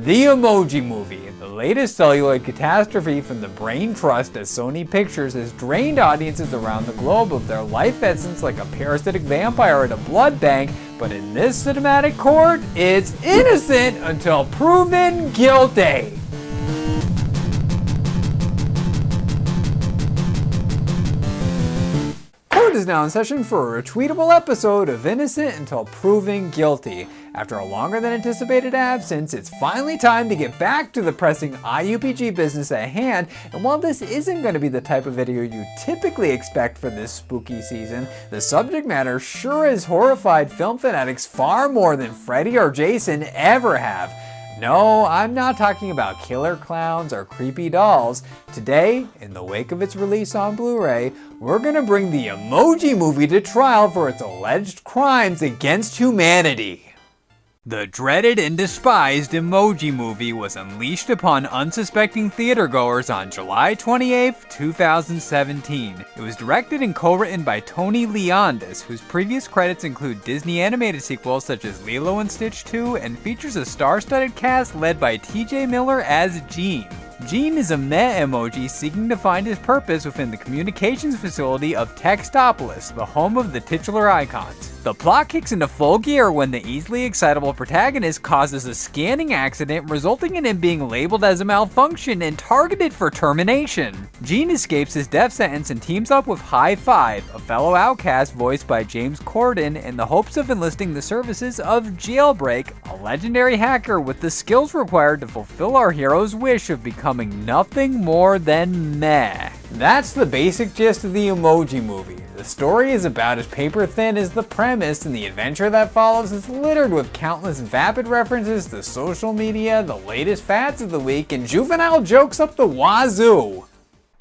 The Emoji Movie, the latest celluloid catastrophe from the brain trust as Sony Pictures has drained audiences around the globe of their life essence like a parasitic vampire at a blood bank, but in this cinematic court, it's innocent until proven guilty. Court is now in session for a retweetable episode of Innocent Until Proven Guilty. After a longer than anticipated absence, it's finally time to get back to the pressing IUPG business at hand, and while this isn't going to be the type of video you typically expect for this spooky season, the subject matter sure has horrified film fanatics far more than Freddy or Jason ever have. No, I'm not talking about killer clowns or creepy dolls. Today, in the wake of its release on Blu-ray, we're gonna bring the Emoji Movie to trial for its alleged crimes against humanity. The dreaded and despised Emoji Movie was unleashed upon unsuspecting theatergoers on July 28, 2017. It was directed and co-written by Tony Leondis, whose previous credits include Disney animated sequels such as Lilo and Stitch 2, and features a star-studded cast led by TJ Miller as Gene. Gene is a meh emoji seeking to find his purpose within the communications facility of Textopolis, the home of the titular icons. The plot kicks into full gear when the easily excitable protagonist causes a scanning accident, resulting in him being labeled as a malfunction and targeted for termination. Gene escapes his death sentence and teams up with High Five, a fellow outcast voiced by James Corden, in the hopes of enlisting the services of Jailbreak, a legendary hacker with the skills required to fulfill our hero's wish of becoming nothing more than meh. That's the basic gist of the Emoji Movie. The story is about as paper thin as the premise, and the adventure that follows is littered with countless vapid references to social media, the latest fads of the week, and juvenile jokes up the wazoo.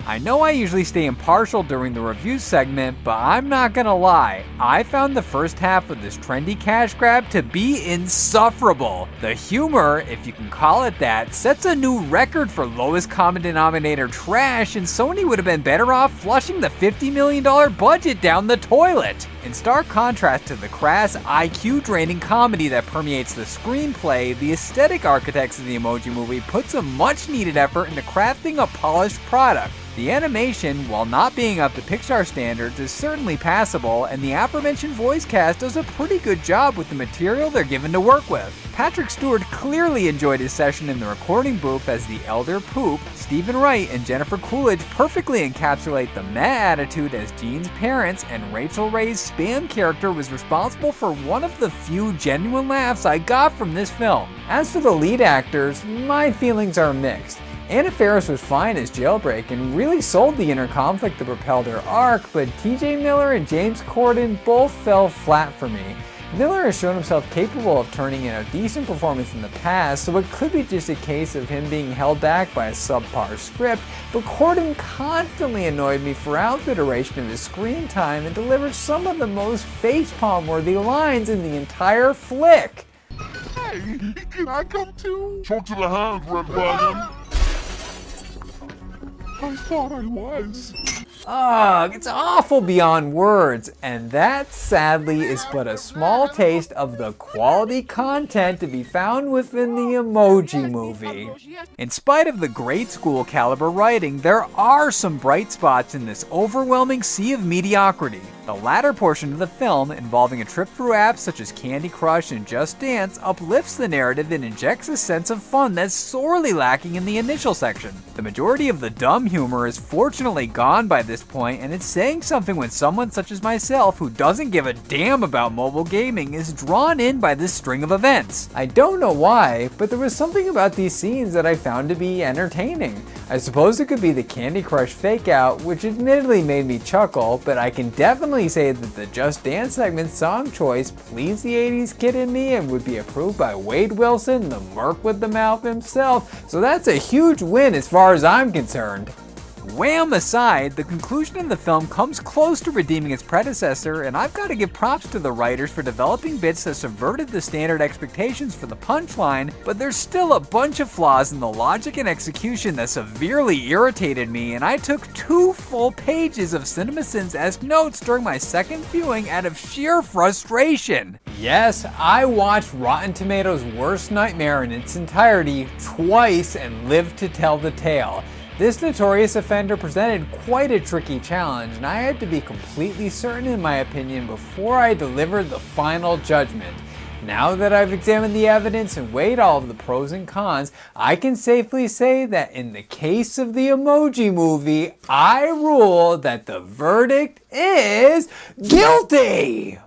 I know I usually stay impartial during the review segment, but I'm not gonna lie, I found the first half of this trendy cash grab to be insufferable. The humor, if you can call it that, sets a new record for lowest common denominator trash, and Sony would have been better off flushing the $50 million budget down the toilet. In stark contrast to the crass, IQ-draining comedy that permeates the screenplay, the aesthetic architects of the Emoji Movie put some much-needed effort into crafting a polished product. The animation, while not being up to Pixar standards, is certainly passable, and the aforementioned voice cast does a pretty good job with the material they're given to work with. Patrick Stewart clearly enjoyed his session in the recording booth as the Elder Poop. Stephen Wright and Jennifer Coolidge perfectly encapsulate the meh attitude as Gene's parents, and Rachel Ray's spam character was responsible for one of the few genuine laughs I got from this film. As for the lead actors, my feelings are mixed. Anna Faris was fine as Jailbreak and really sold the inner conflict that propelled her arc, but TJ Miller and James Corden both fell flat for me. Miller has shown himself capable of turning in a decent performance in the past, so it could be just a case of him being held back by a subpar script, but Corden constantly annoyed me throughout the duration of his screen time and delivered some of the most facepalm-worthy lines in the entire flick. Hey, can I come too? Talk to the hand, Red Wagon. I thought I was. Ugh, it's awful beyond words, and that sadly is but a small taste of the quality content to be found within the Emoji Movie. In spite of the grade school caliber writing, there are some bright spots in this overwhelming sea of mediocrity. The latter portion of the film, involving a trip through apps such as Candy Crush and Just Dance, uplifts the narrative and injects a sense of fun that's sorely lacking in the initial section. The majority of the dumb humor is fortunately gone by this point, and it's saying something when someone such as myself, who doesn't give a damn about mobile gaming, is drawn in by this string of events. I don't know why, but there was something about these scenes that I found to be entertaining. I suppose it could be the Candy Crush fake out, which admittedly made me chuckle, but I can definitely say that the Just Dance segment song choice pleased the 80s kid in me and would be approved by Wade Wilson, the merc with the mouth himself, so that's a huge win as far as I'm concerned. Wham aside, the conclusion of the film comes close to redeeming its predecessor, and I've got to give props to the writers for developing bits that subverted the standard expectations for the punchline, but there's still a bunch of flaws in the logic and execution that severely irritated me, and I took 2 full pages of CinemaSins-esque notes during my second viewing out of sheer frustration. Yes, I watched Rotten Tomatoes' Worst Nightmare in its entirety twice and lived to tell the tale. This notorious offender presented quite a tricky challenge, and I had to be completely certain in my opinion before I delivered the final judgment. Now that I've examined the evidence and weighed all of the pros and cons, I can safely say that in the case of the Emoji Movie, I rule that the verdict is guilty!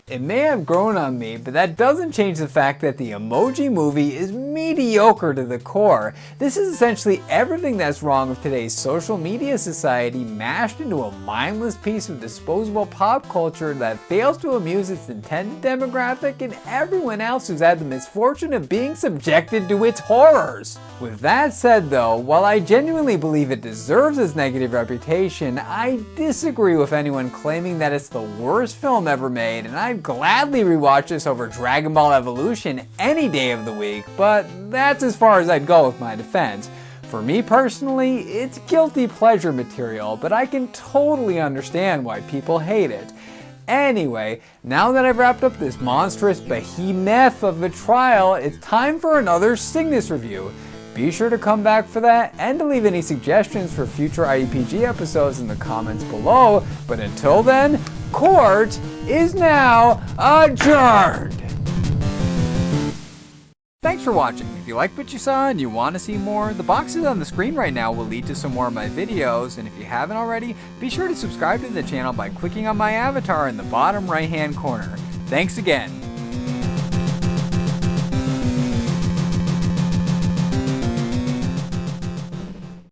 It may have grown on me, but that doesn't change the fact that the Emoji Movie is mediocre to the core. This is essentially everything that's wrong with today's social media society mashed into a mindless piece of disposable pop culture that fails to amuse its intended demographic and everyone else who's had the misfortune of being subjected to its horrors. With that said though, while I genuinely believe it deserves its negative reputation, I disagree with anyone claiming that it's the worst film ever made, and I'd gladly rewatch this over Dragon Ball Evolution any day of the week, but that's as far as I'd go with my defense. For me personally, it's guilty pleasure material, but I can totally understand why people hate it. Anyway, now that I've wrapped up this monstrous behemoth of a trial, it's time for another Cygnus review. Be sure to come back for that and to leave any suggestions for future IUPG episodes in the comments below, but until then, court is now adjourned! Thanks for watching. If you liked what you saw and you want to see more, the boxes on the screen right now will lead to some more of my videos, and if you haven't already, be sure to subscribe to the channel by clicking on my avatar in the bottom right hand corner. Thanks again!